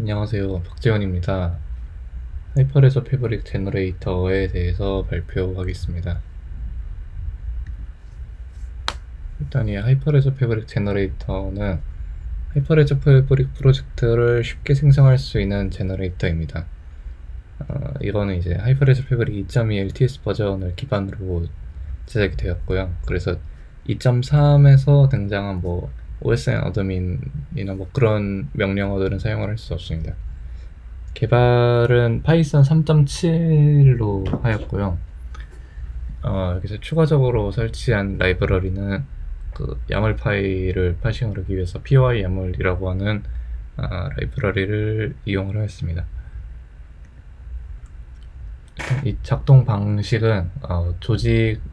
안녕하세요. 박재원입니다. 하이퍼레저 패브릭 제너레이터에 대해서 발표하겠습니다. 일단 이 하이퍼레저 패브릭 제너레이터는 하이퍼레저 패브릭 프로젝트를 쉽게 생성할 수 있는 제너레이터입니다. 이거는 이제 하이퍼레저 패브릭 2.2 LTS 버전을 기반으로 제작이 되었고요. 그래서 2.3에서 등장한 OSN 어드민이나 그런 명령어들은 사용을 할 수 없습니다. 개발은 파이썬 3.7로 하였고요. 여기서 추가적으로 설치한 라이브러리는 그 야물 파일을 파싱을 하기 위해서 py-yaml이라고 하는 라이브러리를 이용을 하였습니다. 이 작동 방식은 조직이랑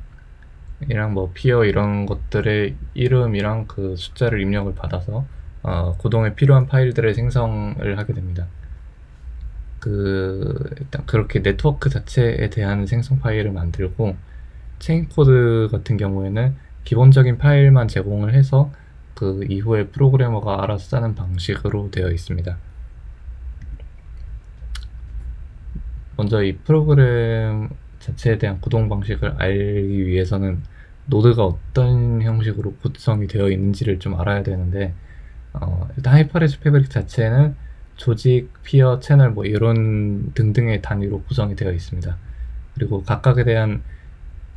피어 이런 것들의 이름이랑 그 숫자를 입력을 받아서 구동에 필요한 파일들의 생성을 하게 됩니다. 일단 그렇게 네트워크 자체에 대한 생성 파일을 만들고, 체인 코드 같은 경우에는 기본적인 파일만 제공을 해서 그 이후에 프로그래머가 알아서 짜는 방식으로 되어 있습니다. 먼저 이 프로그램 자체에 대한 구동 방식을 알기 위해서는 노드가 어떤 형식으로 구성이 되어 있는지를 좀 알아야 되는데, 일단 하이퍼레저 패브릭 자체는 조직, 피어, 채널 이런 등등의 단위로 구성이 되어 있습니다. 그리고 각각에 대한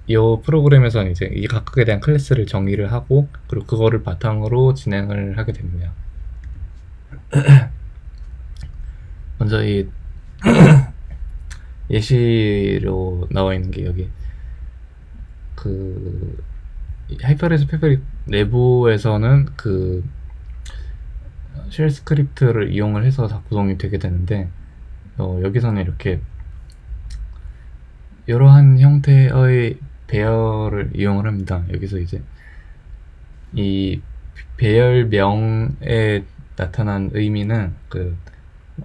이 프로그램에서는 이제 이 각각에 대한 클래스를 정의를 하고, 그리고 그거를 바탕으로 진행을 하게 됩니다. 먼저 이 예시로 나와 있는 게 여기 그 하이퍼레저 패브릭 내부에서는 그 쉘 스크립트를 이용을 해서 다 구성이 되게 되는데, 여기서는 이렇게 이러한 형태의 배열을 이용을 합니다. 여기서 이제 이 배열명에 나타난 의미는 그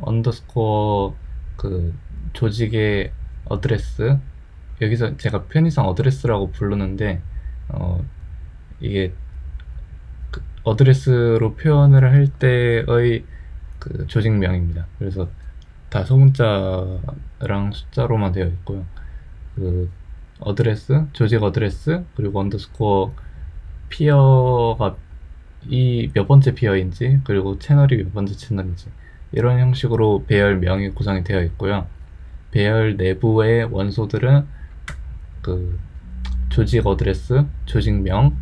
언더스코어 그 조직의 어드레스, 여기서 제가 편의상 어드레스라고 부르는데 이게 그 어드레스로 표현을 할 때의 그 조직명입니다. 그래서 다 소문자랑 숫자로만 되어 있고요. 그 어드레스, 조직 어드레스, 그리고 언더스코어 피어가 이 몇 번째 피어인지, 그리고 채널이 몇 번째 채널인지, 이런 형식으로 배열명이 구성이 되어 있고요. 배열 내부의 원소들은 그 조직 어드레스, 조직명,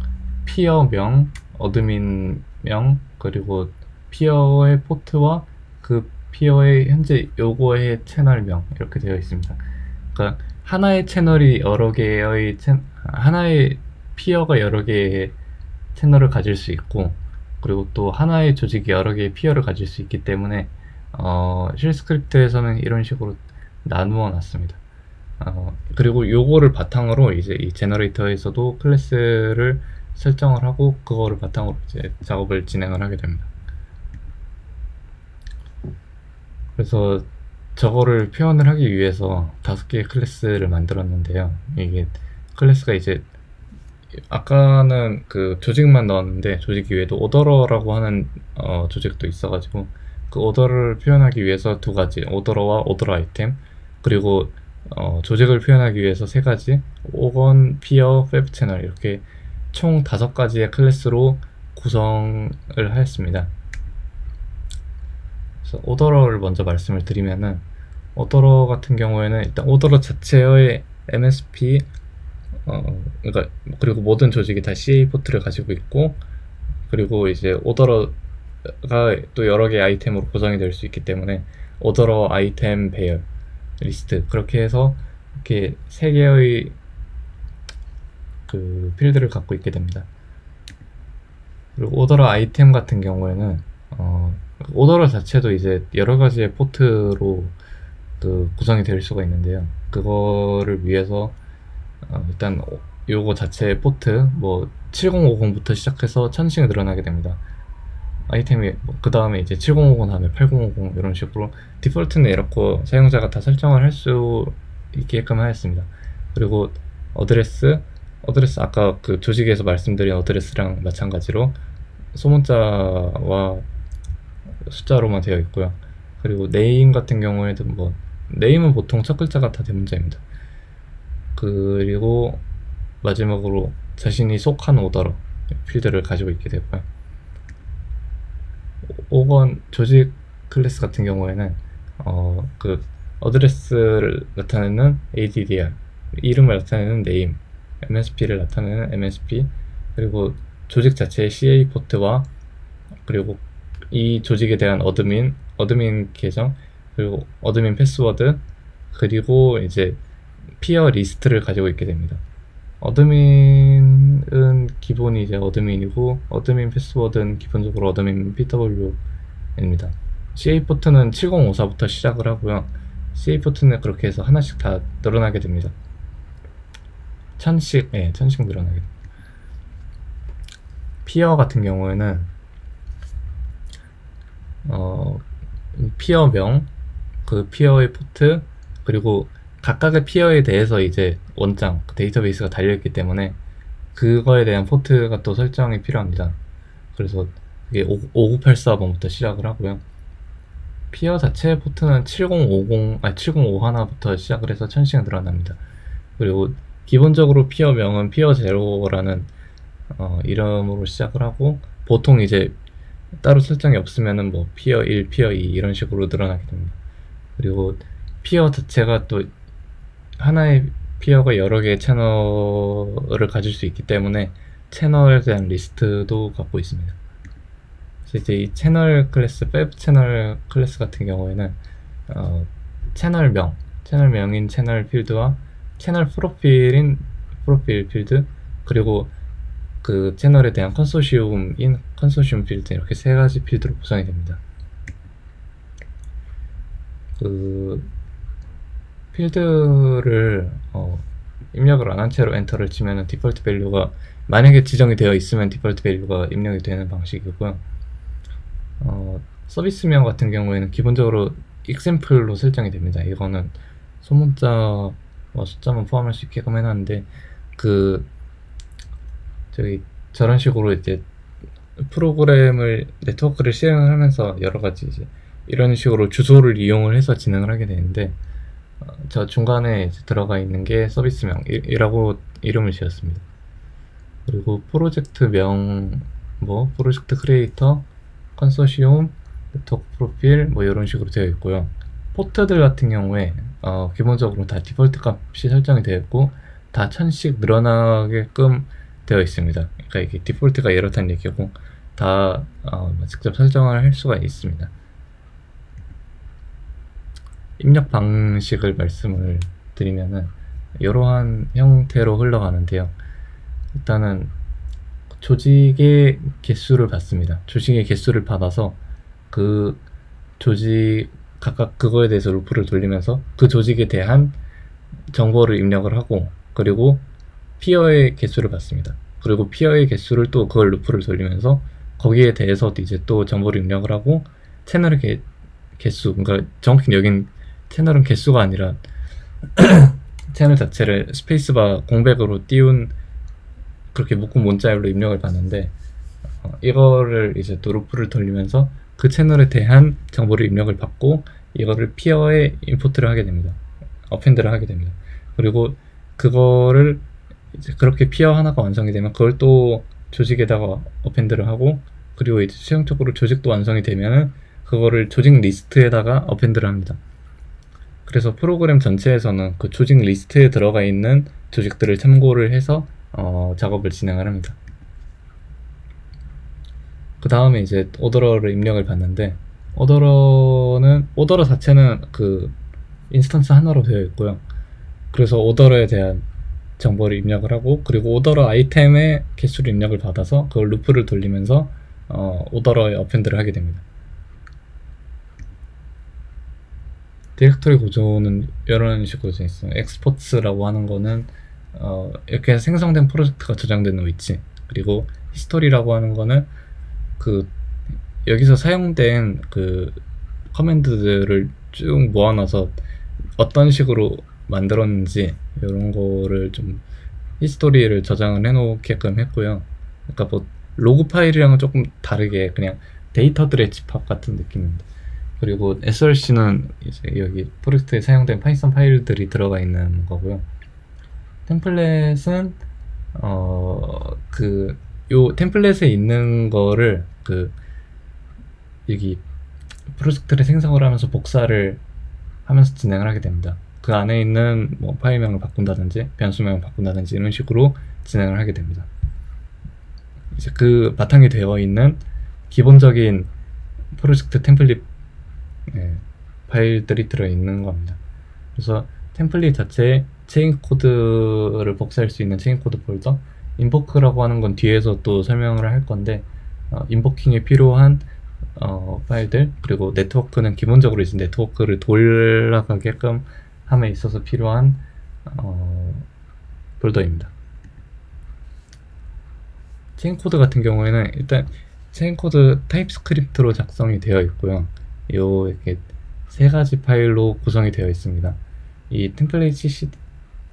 피어명, 어드민명, 그리고 피어의 포트와 그 피어의 현재 요거의 채널명, 이렇게 되어 있습니다. 그러니까 하나의 채널이 여러 개의 하나의 피어가 여러 개의 채널을 가질 수 있고, 그리고 또 하나의 조직이 여러 개의 피어를 가질 수 있기 때문에 쉘 스크립트에서는 이런 식으로 나누어 놨습니다. 그리고 요거를 바탕으로 이제 이 제너레이터에서도 클래스를 설정을 하고, 그거를 바탕으로 이제 작업을 진행을 하게 됩니다. 그래서 저거를 표현을 하기 위해서 5개의 클래스를 만들었는데요. 이게 클래스가 이제 아까는 그 조직만 넣었는데, 조직 외에도 오더러라고 하는 조직도 있어가지고, 그 오더를 표현하기 위해서 2가지, 오더러와 오더러 아이템, 그리고 조직을 표현하기 위해서 3가지, 오건, 피어, 웹 채널, 이렇게 총 5가지의 클래스로 구성을 하였습니다. 그래서 오더러를 먼저 말씀을 드리면은, 오더러 같은 경우에는 일단 오더러 자체의 MSP, 그러니까 그리고 모든 조직이 다 CA 포트를 가지고 있고, 그리고 이제 오더러가 또 여러 개의 아이템으로 구성이 될 수 있기 때문에 오더러 아이템 배열 리스트, 그렇게 해서 이렇게 3개의 그 필드를 갖고 있게 됩니다. 그리고 오더러 아이템 같은 경우에는 오더러 자체도 이제 여러 가지의 포트로 그 구성이 될 수가 있는데요. 그거를 위해서 일단 요거 자체의 포트 7050부터 시작해서 1000씩 늘어나게 됩니다. 아이템이 그 다음에 이제 7050 다음에 8050 이런 식으로 디폴트는 이렇고 사용자가 다 설정을 할 수 있게끔 하였습니다. 그리고 어드레스 아까 그 조직에서 말씀드린 어드레스랑 마찬가지로 소문자와 숫자로만 되어 있고요. 그리고 네임 같은 경우에도 뭐 네임은 보통 첫 글자가 다 대문자입니다. 그리고 마지막으로 자신이 속한 오더러 필드를 가지고 있게 되고요. 5번 조직 클래스 같은 경우에는 그 어드레스를 나타내는 addr, 이름을 나타내는 name, msp를 나타내는 msp, 그리고 조직 자체의 ca 포트와 그리고 이 조직에 대한 어드민 계정, 그리고 어드민 패스워드, 그리고 이제 피어 리스트를 가지고 있게 됩니다. 어드민은 기본이 이제 어드민이고, 어드민 패스워드는 기본적으로 어드민 pw입니다. CA 포트는 7054부터 시작을 하고요. CA 포트는 그렇게 해서 하나씩 다 늘어나게 됩니다. 1000씩, 예, 1000씩 늘어나게 됩니다. 피어 같은 경우에는 피어명, 그 피어의 포트, 그리고 각각의 피어에 대해서 이제 원장, 데이터베이스가 달려있기 때문에 그거에 대한 포트가 또 설정이 필요합니다. 그래서 이게 5984번부터 시작을 하고요. 피어 자체의 포트는 7051부터 시작을 해서 1000씩 늘어납니다. 그리고 기본적으로 피어명은 피어0라는 이름으로 시작을 하고, 보통 이제 따로 설정이 없으면은 뭐 피어 1, 피어 2 이런 식으로 늘어나게 됩니다. 그리고 피어 자체가 또 하나의 피어가 여러 개의 채널을 가질 수 있기 때문에 채널에 대한 리스트도 갖고 있습니다. 그래서 이제 이 채널 클래스, 웹 채널 클래스 같은 경우에는 채널명인 채널 필드와 채널 프로필인 프로필 필드, 그리고 그 채널에 대한 컨소시엄인 컨소시엄 필드, 이렇게 세 가지 필드로 구성이 됩니다. 그 필드를 입력을 안 한 채로 엔터를 치면 디폴트 밸류가, 만약에 지정이 되어 있으면 디폴트 밸류가 입력이 되는 방식이고요. 서비스명 같은 경우에는 기본적으로 example로 설정이 됩니다. 이거는 소문자와 숫자만 포함할 수 있게끔 해놨는데, 저런 식으로 이제 프로그램을, 네트워크를 실행을 하면서 여러 가지 이제 이런 식으로 주소를 이용을 해서 진행을 하게 되는데, 저 중간에 이제 들어가 있는 게 서비스명이라고 이름을 지었습니다. 그리고 프로젝트명, 뭐 프로젝트 크리에이터, 컨소시엄, 네트워크 프로필, 뭐 이런 식으로 되어 있고요. 포트들 같은 경우에 기본적으로 다 디폴트 값이 설정이 되어 있고, 다 1000씩 늘어나게끔 되어 있습니다. 그러니까 이게 디폴트가 이렇다는 얘기고, 다 직접 설정을 할 수가 있습니다. 입력 방식을 말씀을 드리면은 이러한 형태로 흘러가는데요. 일단은 조직의 개수를 받습니다. 조직의 개수를 받아서 그 조직 각각 그거에 대해서 루프를 돌리면서 그 조직에 대한 정보를 입력을 하고, 그리고 피어의 개수를 받습니다. 그리고 피어의 개수를 또 그걸 루프를 돌리면서 거기에 대해서 이제 또 정보를 입력을 하고, 채널의 개수, 그러니까 정확히 여긴 채널은 개수가 아니라 채널 자체를 스페이스바 공백으로 띄운 그렇게 묶은 문자열로 입력을 받는데, 이거를 이제 또 루프를 돌리면서 그 채널에 대한 정보를 입력을 받고, 이거를 피어에 임포트를 하게 됩니다. 어펜드를 하게 됩니다. 그리고 그거를 이제 그렇게 피어 하나가 완성이 되면 그걸 또 조직에다가 어펜드를 하고, 그리고 이제 최종적으로 조직도 완성이 되면은 그거를 조직 리스트에다가 어펜드를 합니다. 그래서 프로그램 전체에서는 그 조직 리스트에 들어가 있는 조직들을 참고를 해서 작업을 진행을 합니다. 그 다음에 이제 오더러를 입력을 받는데, 오더러 자체는 그 인스턴스 하나로 되어 있고요. 그래서 오더러에 대한 정보를 입력을 하고, 그리고 오더러 아이템의 개수를 입력을 받아서 그걸 루프를 돌리면서 오더러에 어펜드를 하게 됩니다. 디렉토리 구조는 이런 식으로 되어 있어요. 엑스포츠라고 하는 거는 이렇게 해서 생성된 프로젝트가 저장되는 위치, 그리고 히스토리라고 하는 거는 그 여기서 사용된 그 커맨드들을 쭉 모아놔서 어떤 식으로 만들었는지 이런 거를 좀 히스토리를 저장을 해놓게끔 했고요. 그러니까 뭐 로그 파일이랑은 조금 다르게 그냥 데이터들의 집합 같은 느낌입니다. 그리고 src는 이제 여기 프로젝트에 사용된 파이썬 파일들이 들어가 있는 거고요. 템플릿은 요 템플릿에 있는 거를 여기 프로젝트를 생성을 하면서 복사를 하면서 진행을 하게 됩니다. 그 안에 있는 뭐 파일명을 바꾼다든지 변수명을 바꾼다든지 이런 식으로 진행을 하게 됩니다. 이제 그 바탕이 되어 있는 기본적인 프로젝트 템플릿 파일들이 들어있는 겁니다. 그래서 템플릿 자체에 체인 코드를 복사할 수 있는 체인 코드 폴더, 인보크라고 하는 건 뒤에서 또 설명을 할 건데, 인보킹에 필요한 파일들, 그리고 네트워크는 기본적으로 이제 네트워크를 돌아가게끔 함에 있어서 필요한 폴더입니다. 체인 코드 같은 경우에는 일단 체인 코드 타입스크립트로 작성이 되어 있고요. 이렇게 세 가지 파일로 구성이 되어 있습니다. 이 템플릿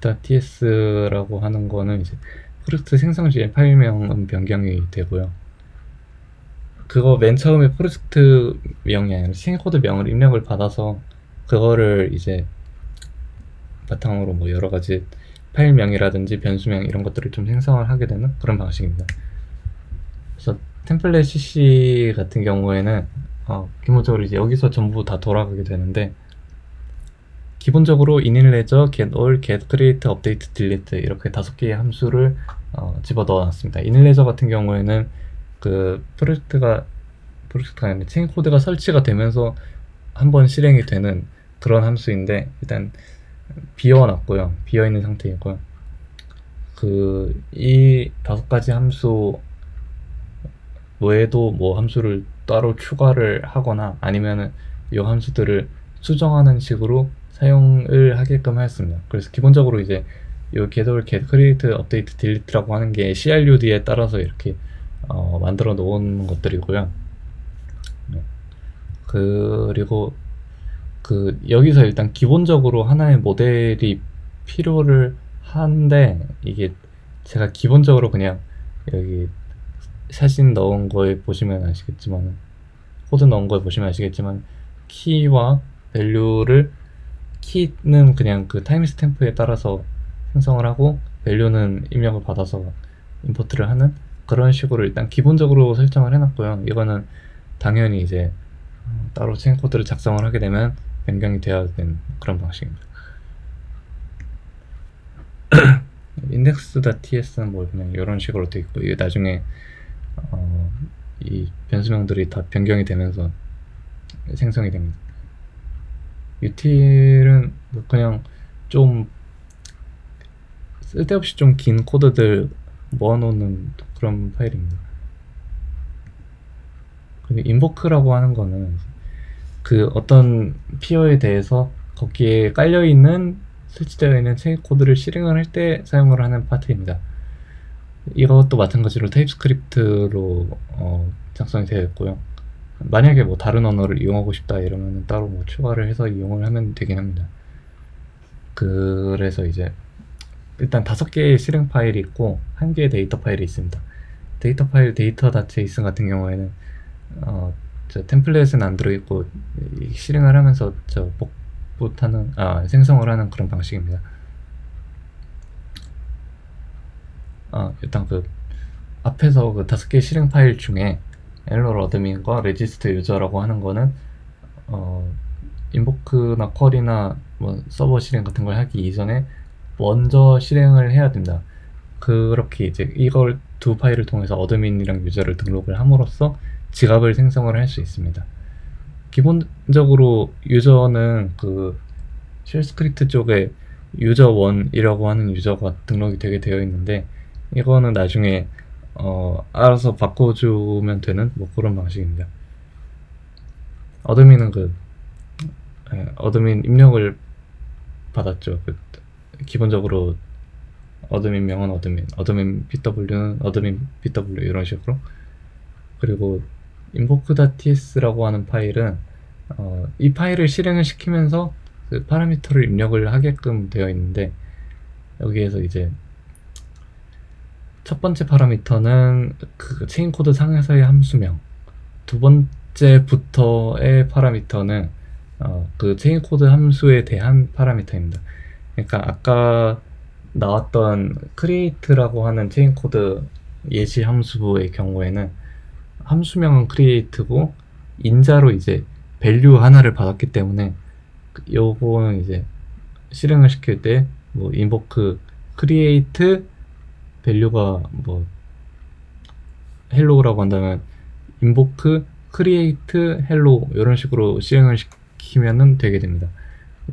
cc.ts라고 하는 거는 이제 프로젝트 생성 시에 파일명은 변경이 되고요. 그거 맨 처음에 프로젝트 명이 아니라 체인 코드 명을 입력을 받아서 그거를 이제 바탕으로 뭐 여러 가지 파일명이라든지 변수명 이런 것들을 좀 생성을 하게 되는 그런 방식입니다. 그래서 템플릿 cc 같은 경우에는 기본적으로 이제 여기서 전부 다 돌아가게 되는데, 기본적으로 initledger, getAll, getCreate, update, delete 이렇게 5개의 함수를 집어 넣어놨습니다. initledger 같은 경우에는 그 프로젝트가 아니라 체인 코드가 설치가 되면서 한번 실행이 되는 그런 함수인데, 일단 비워놨고요. 비어있는 상태이고요. 이 5가지 함수 외에도 뭐 함수를 따로 추가를 하거나 아니면은 이 함수들을 수정하는 식으로 사용을 하게끔 하였습니다. 그래서 기본적으로 이제 이 getAll, getCreate, update, delete라고 하는 게 CRUD에 따라서 이렇게 만들어 놓은 것들이고요. 네. 그리고 여기서 일단 기본적으로 하나의 모델이 필요를 한데, 이게 제가 기본적으로 그냥 여기 사진 넣은 거에 보시면 아시겠지만, 코드 넣은 거에 보시면 아시겠지만, 키와 밸류를, 키는 그냥 그 타임스탬프에 따라서 생성을 하고 밸류는 입력을 받아서 임포트를 하는 그런 식으로 일단 기본적으로 설정을 해놨고요. 이거는 당연히 이제 따로 체인 코드를 작성을 하게 되면 변경이 되어야 되는 그런 방식입니다. index.ts는 뭐 그냥 이런 식으로 되어 있고, 이게 나중에 이 변수명들이 다 변경이 되면서 생성이 됩니다. util은 뭐 그냥 좀 쓸데없이 좀 긴 코드들 모아놓는 그런 파일입니다. 그리고 invoke라고 하는 거는 어떤 피어에 대해서 거기에 깔려있는 설치되어 있는 체인 코드를 실행을 할 때 사용을 하는 파트입니다. 이것도 마찬가지로 타입스크립트로 작성이 되어 있고요. 만약에 뭐 다른 언어를 이용하고 싶다 이러면 따로 뭐 추가를 해서 이용을 하면 되긴 합니다. 그래서 이제 일단 5개의 실행 파일이 있고 1개의 데이터 파일이 있습니다. 데이터 파일 data.json 같은 경우에는 저 템플릿은 안 들어있고 실행을 하면서 생성을 하는 그런 방식입니다. 일단 앞에서 5개의 실행 파일 중에 error admin과 register user라고 하는 거는 invoke나 쿼리나 뭐 서버 실행 같은 걸 하기 이전에 먼저 실행을 해야 된다. 그렇게 이제 이걸 두 파일을 통해서 어드민이랑 유저를 등록을 함으로써 지갑을 생성을 할 수 있습니다. 기본적으로 유저는 쉘 스크립트 쪽에 유저1이라고 하는 유저가 등록이 되게 되어 있는데, 이거는 나중에 알아서 바꿔주면 되는 뭐 그런 방식입니다. 어드민은 어드민 입력을 받았죠. 기본적으로 어드민 명은 어드민 pw는 어드민 pw 이런 식으로. 그리고 invoke.ts라고 하는 파일은 이 파일을 실행을 시키면서 파라미터를 입력을 하게끔 되어 있는데, 여기에서 이제 첫 번째 파라미터는 체인 코드 상에서의 함수명, 두 번째부터의 파라미터는 그 체인 코드 함수에 대한 파라미터입니다. 그러니까 아까 나왔던 create라고 하는 체인 코드 예시 함수의 경우에는 함수명은 create고 인자로 이제 밸류 하나를 받았기 때문에 요거는 이제 실행을 시킬 때 뭐 invoke create 밸류가 뭐 hello라고 한다면 invoke create hello 이런 식으로 실행을 시키면은 되게 됩니다.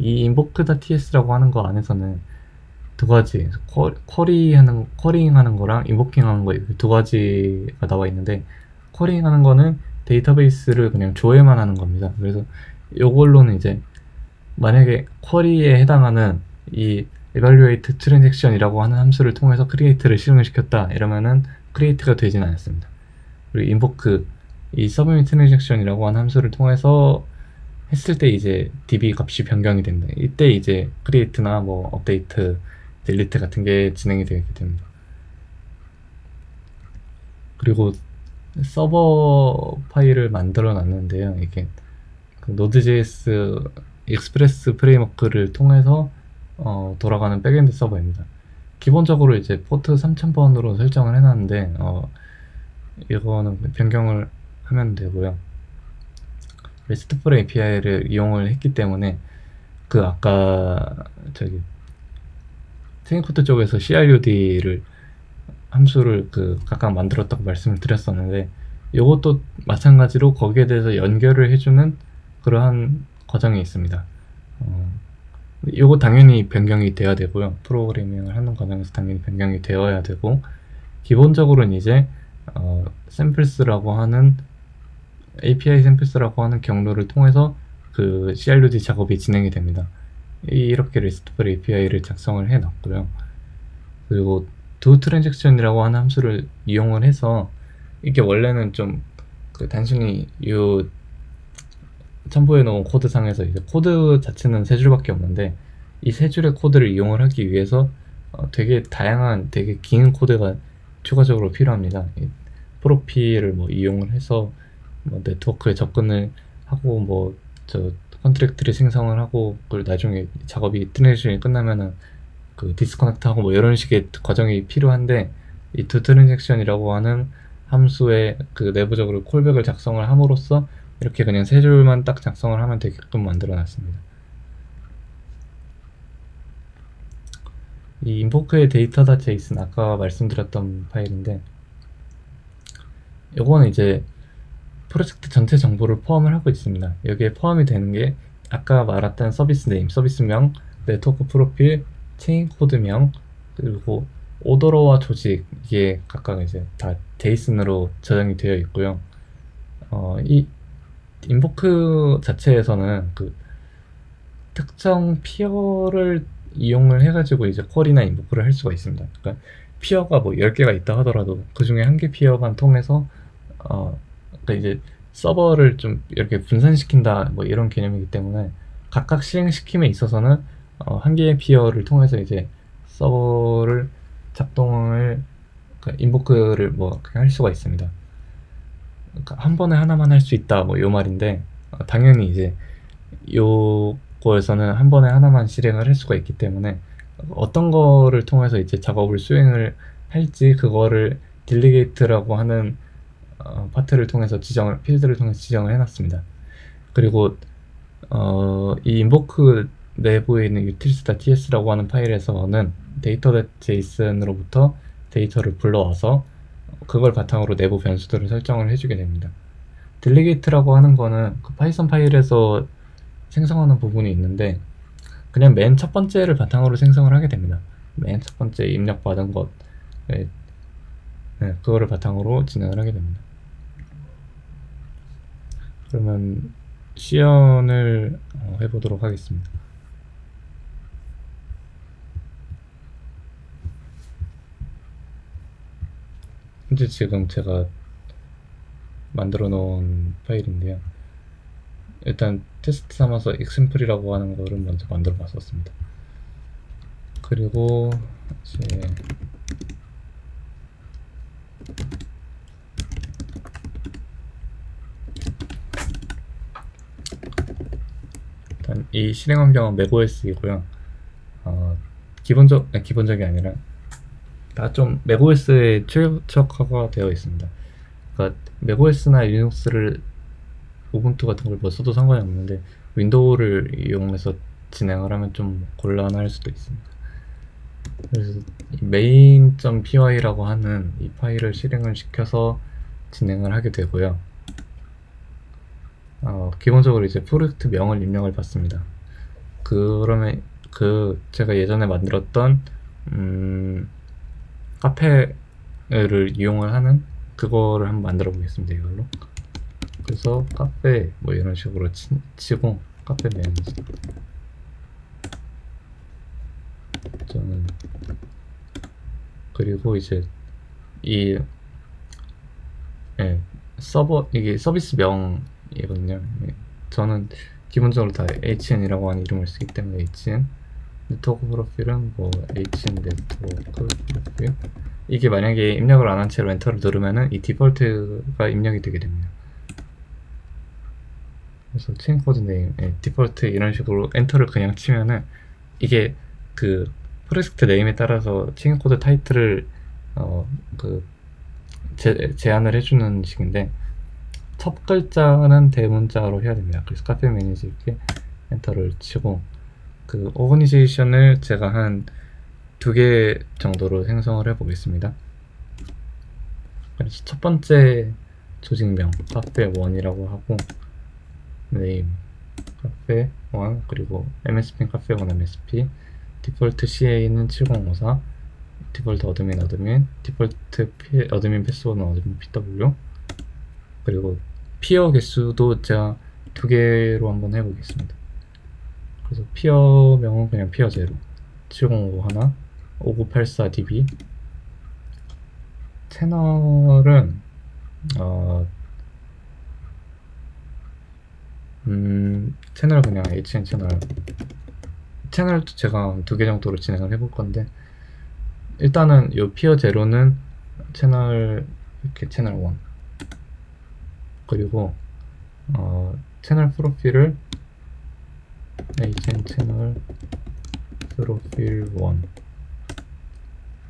이 invoke.ts라고 하는 거 안에서는 두 가지 쿼리잉 하는 거랑 인보킹 하는 거 두 가지가 나와 있는데, 쿼리잉 하는 거는 데이터베이스를 그냥 조회만 하는 겁니다. 그래서 이걸로는 이제 만약에 쿼리에 해당하는 이 evaluate transaction이라고 하는 함수를 통해서 create를 실행을 시켰다 이러면은 create가 되지는 않습니다. 그리고 invoke 이 submit transaction이라고 하는 함수를 통해서 했을 때 이제 db 값이 변경이 됩니다. 이때 이제 create나 뭐 update, delete 같은 게 진행이 되게 됩니다. 그리고 서버 파일을 만들어 놨는데요. 이게 그 Node.js 익스프레스 프레임워크를 통해서 돌아가는 백엔드 서버입니다. 기본적으로 이제 포트 3000번으로 설정을 해놨는데 이거는 변경을 하면 되고요. RESTful API를 이용을 했기 때문에 그 아까 저기 체인코드 쪽에서 CRUD를 함수를 그 각각 만들었다고 말씀을 드렸었는데, 이것도 마찬가지로 거기에 대해서 연결을 해주는 그러한 과정이 있습니다. 이거 당연히 변경이 돼야 되고요. 프로그래밍을 하는 과정에서 당연히 변경이 되어야 되고, 기본적으로는 이제 샘플스라고 하는 API 샘플스라고 하는 경로를 통해서 그 CRUD 작업이 진행이 됩니다. 이렇게 RESTful API를 작성을 해 놨고요. 그리고 do transaction이라고 하는 함수를 이용을 해서, 이게 원래는 좀 그 단순히 이 첨부해 놓은 코드상에서 이제 코드 자체는 세 줄밖에 없는데, 이 세 줄의 코드를 이용을 하기 위해서 되게 다양한 되게 긴 코드가 추가적으로 필요합니다. 프로필을 뭐 이용을 해서 뭐 네트워크에 접근을 하고 뭐 저 컨트랙트를 생성을 하고, 그리고 나중에 작업이 트랜지션이 끝나면은 그 디스커넥트 하고 뭐 이런 식의 과정이 필요한데, 이 do transaction이라고 하는 함수에 그 내부적으로 콜백을 작성을 함으로써 이렇게 그냥 세 줄만 딱 작성을 하면 되게끔 만들어 놨습니다. 이 invoke의 data.json 아까 말씀드렸던 파일인데, 요거는 이제 프로젝트 전체 정보를 포함을 하고 있습니다. 여기에 포함이 되는 게 아까 말했던 서비스 네임, 서비스명, 네트워크 프로필, 체인 코드명, 그리고 오더러와 조직, 이게 각각 이제 다 JSON으로 저장이 되어 있고요. 이 인보크 자체에서는 그 특정 피어를 이용을 해가지고 이제 쿼리나 인보크를 할 수가 있습니다. 그러니까 피어가 뭐 10개가 있다 하더라도 그 중에 한 개 피어만 통해서 그러니까 이제 서버를 좀 이렇게 분산시킨다 뭐 이런 개념이기 때문에, 각각 실행시킴에 있어서는 한 개의 피어를 통해서 이제 서버를 작동을, 그러니까 인보크를 뭐 그냥 할 수가 있습니다. 그러니까 한 번에 하나만 할 수 있다 뭐 요 말인데, 당연히 이제 요거에서는 한 번에 하나만 실행을 할 수가 있기 때문에 어떤 거를 통해서 이제 작업을 수행을 할지 그거를 딜리게이트라고 하는 파트를 통해서 필드를 통해서 지정을 해놨습니다. 그리고 이 invoke 내부에 있는 utils.ts라고 하는 파일에서는 data.json으로부터 데이터를 불러와서 그걸 바탕으로 내부 변수들을 설정을 해주게 됩니다. 딜리게이트라고 하는 거는 그 파이썬 파일에서 생성하는 부분이 있는데, 그냥 맨 첫 번째를 바탕으로 생성을 하게 됩니다. 맨 첫 번째 입력받은 것, 그거를 바탕으로 진행을 하게 됩니다. 그러면 시연을 해보도록 하겠습니다. 현재 지금 제가 만들어 놓은 파일인데요. 일단 테스트 삼아서 example이라고 하는 거를 먼저 만들어 봤었습니다. 그리고 이제 일단 이 실행 환경은 macOS이고요. 기본적이 아니라 다 좀 macOS에 최적화가 되어 있습니다. 그러니까 macOS나 리눅스를 우분투 같은 걸 뭐 써도 상관이 없는데 윈도우를 이용해서 진행을 하면 좀 곤란할 수도 있습니다. 그래서 main.py라고 하는 이 파일을 실행을 시켜서 진행을 하게 되고요. 기본적으로 이제 프로젝트 명을 입력을 받습니다. 그러면 제가 예전에 만들었던 카페를 이용을 하는 그거를 한번 만들어 보겠습니다. 이걸로. 그래서 카페 뭐 이런 식으로 치고 카페 매니저 저는 그리고 이제 이 이게 서비스 명이거든요. 저는 기본적으로 다 HN이라고 하는 이름을 쓰기 때문에 HN 네트워크 프로필은 뭐 HN 네트워크 프로필 이게 만약에 입력을 안 한 채로 엔터를 누르면은 이 디폴트가 입력이 되게 됩니다. 그래서 체인 코드 네임, 디폴트 이런 식으로 엔터를 그냥 치면은 이게 그 프로젝트 네임에 따라서 체인 코드 타이틀을 제한을 해주는 식인데 첫 글자는 대문자로 해야 됩니다. 그래서 카페 매니저 이렇게 엔터를 치고 그 오거니제이션을 제가 한 2개 정도로 생성을 해 보겠습니다. 그래서 첫 번째 조직명 카페1이라고 하고 네임 카페1 그리고 MSP는 카페1 MSP 디폴트 CA는 7054 디폴트 어드민 디폴트 어드민 패스워드는 어드민 PW 그리고 피어 개수도 제가 2개로 한번 해보겠습니다. 그래서 피어명은 그냥 피어 0 705 하나 5984 DB 채널은 채널 그냥 HN 채널도 제가 2개 정도로 진행을 해볼 건데 일단은 요 피어 제로는 채널 이렇게 채널 1 그리고 채널 프로필을 HN 채널 프로필 1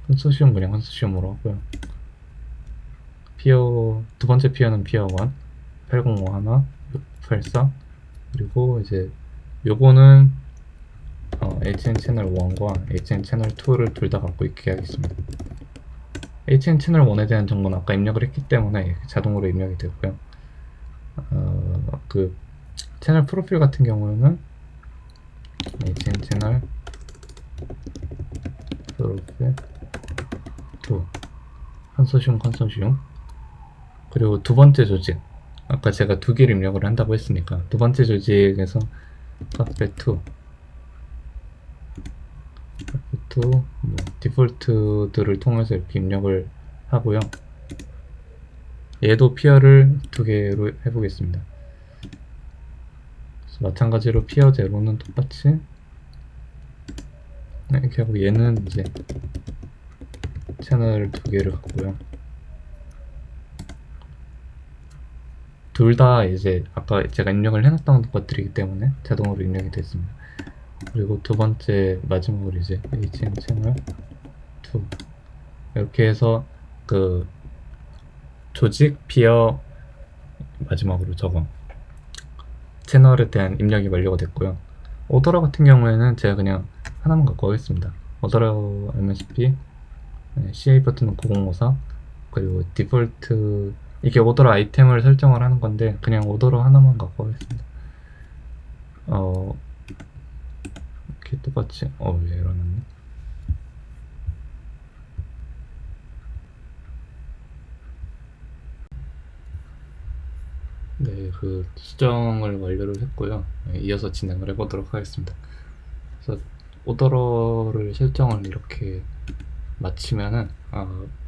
컨소시엄 그냥 컨소시엄으로 하고요. 피어 두 번째 피어는 피어 1 805 하나 684 그리고 이제 요거는 HN 채널 1과 HN 채널 2를 둘 다 갖고 있게 하겠습니다. HN 채널 1에 대한 정보는 아까 입력을 했기 때문에 자동으로 입력이 되고요. 그 채널 프로필 같은 경우는 HN 채널 프로필 2 컨소시엄 그리고 두 번째 조직 아까 제가 2개를 입력을 한다고 했으니까 두 번째 조직에서 카페2 뭐 디폴트들을 통해서 이렇게 입력을 하고요. 얘도 피어를 2개로 해보겠습니다. 그래서 마찬가지로 피어 제로는 똑같이 이렇게 하고 얘는 이제 채널 2개를 갖고요. 둘 다 이제 아까 제가 입력을 해놨던 것들이기 때문에 자동으로 입력이 됐습니다. 그리고 두 번째 마지막으로 이제 HN 채널 2 이렇게 해서 그 조직 피어 마지막으로 저거 채널에 대한 입력이 완료가 됐고요. 오더러 같은 경우에는 제가 그냥 하나만 갖고 가겠습니다. 오더러 MSP CA 버튼은 9054 그리고 디폴트 이게 오더러 아이템을 설정을 하는 건데 그냥 오더러 하나만 갖고 가겠습니다. 이렇게 똑같이 왜 이러는데 네, 그 수정을 완료를 했고요. 이어서 진행을 해보도록 하겠습니다. 그래서 오더러를 설정을 이렇게 마치면은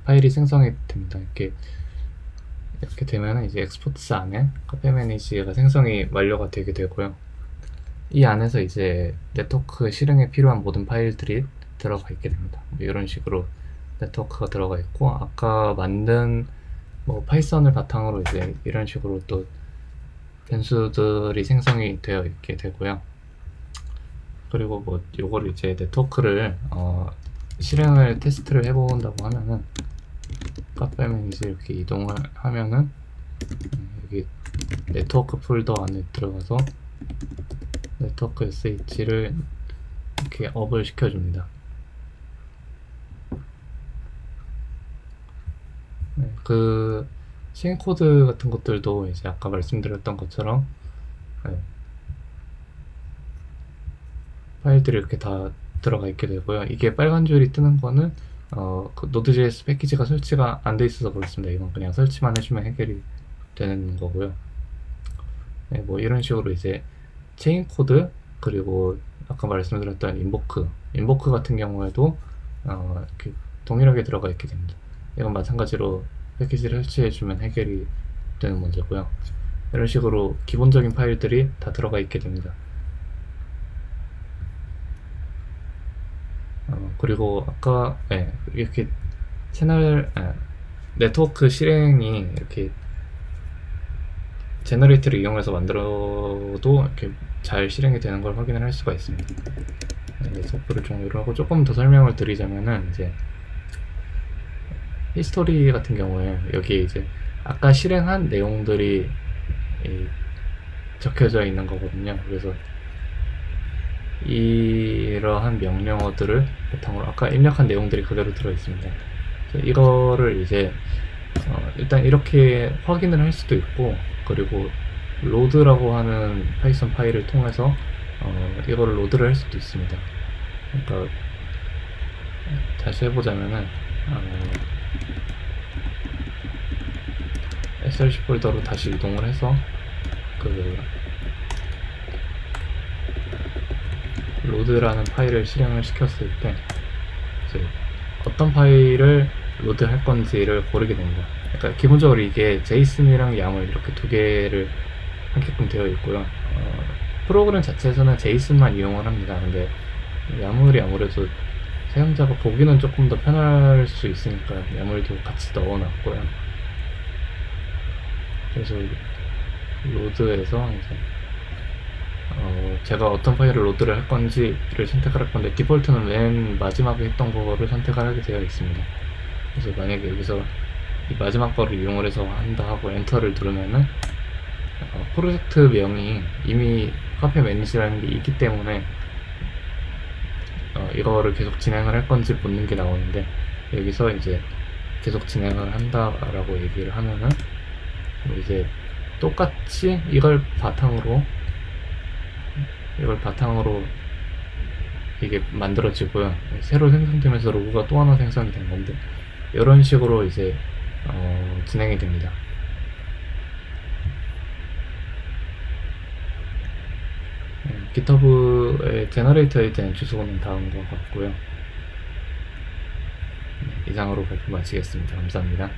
파일이 생성이 됩니다. 이렇게 되면은 이제 엑스포트스 안에 카페 매니지가 생성이 완료가 되게 되고요. 이 안에서 이제 네트워크 실행에 필요한 모든 파일들이 들어가 있게 됩니다. 이런 식으로 네트워크가 들어가 있고 아까 만든 뭐 파이썬을 바탕으로 이제 이런 식으로 또 변수들이 생성이 되어 있게 되고요. 그리고 뭐 요거를 이제 네트워크를 실행을 테스트를 해본다고 하면은 카페 매니저 이렇게 이동을 하면은 여기 네트워크 폴더 안에 들어가서 네트워크 SH를 이렇게 업을 시켜줍니다. 네, 그 시행 코드 같은 것들도 이제 아까 말씀드렸던 것처럼 네, 파일들이 이렇게 다 들어가 있게 되고요. 이게 빨간 줄이 뜨는 거는 그 Node.js 패키지가 설치가 안 돼 있어서 그렇습니다. 이건 그냥 설치만 해주면 해결이 되는 거고요. 네, 뭐 이런 식으로 이제 체인 코드 그리고 아까 말씀드렸던 인보크 같은 경우에도 이렇게 동일하게 들어가 있게 됩니다. 이건 마찬가지로 패키지를 설치해주면 해결이 되는 문제고요. 이런 식으로 기본적인 파일들이 다 들어가 있게 됩니다. 그리고 아까 이렇게 채널 네트워크 실행이 이렇게 제너레이터를 이용해서 만들어도 이렇게 잘 실행이 되는 걸 확인을 할 수가 있습니다. 속도를 종료를 하고 조금 더 설명을 드리자면은 이제 히스토리 같은 경우에 여기 이제 아까 실행한 내용들이 적혀져 있는 거거든요. 그래서 이러한 명령어들을 바탕으로 아까 입력한 내용들이 그대로 들어 있습니다. 이거를 이제 일단 이렇게 확인을 할 수도 있고, 그리고 로드라고 하는 파이썬 파일을 통해서 이거를 로드를 할 수도 있습니다. 그러니까 다시 해보자면은 src 폴더로 다시 이동을 해서 그 로드라는 파일을 실행을 시켰을 때 이제 어떤 파일을 로드할 건지를 고르게 됩니다. 그러니까 기본적으로 이게 제이슨이랑 야물 이렇게 두 개를 하게끔 되어 있고요. 프로그램 자체에서는 제이슨만 이용을 합니다. 근데 야물이 아무래도 사용자가 보기는 조금 더 편할 수 있으니까 야물도 같이 넣어놨고요. 그래서 로드에서 이제 제가 어떤 파일을 로드를 할 건지를 선택을 할 건데 디폴트는 맨 마지막에 했던 거를 선택을 하게 되어 있습니다. 그래서 만약에 여기서 이 마지막 거를 이용을 해서 한다 하고 엔터를 누르면은 프로젝트 명이 이미 카페 매니저라는 게 있기 때문에 이거를 계속 진행을 할 건지 묻는 게 나오는데, 여기서 이제 계속 진행을 한다라고 얘기를 하면은 이제 똑같이 이걸 바탕으로 이게 만들어지고요. 새로 생성되면서 로그가 또 하나 생성이 된 건데, 이런 식으로 이제 진행이 됩니다. GitHub의 제너레이터에 대한 주소는 다음과 같고요. 이상으로 발표 마치겠습니다. 감사합니다.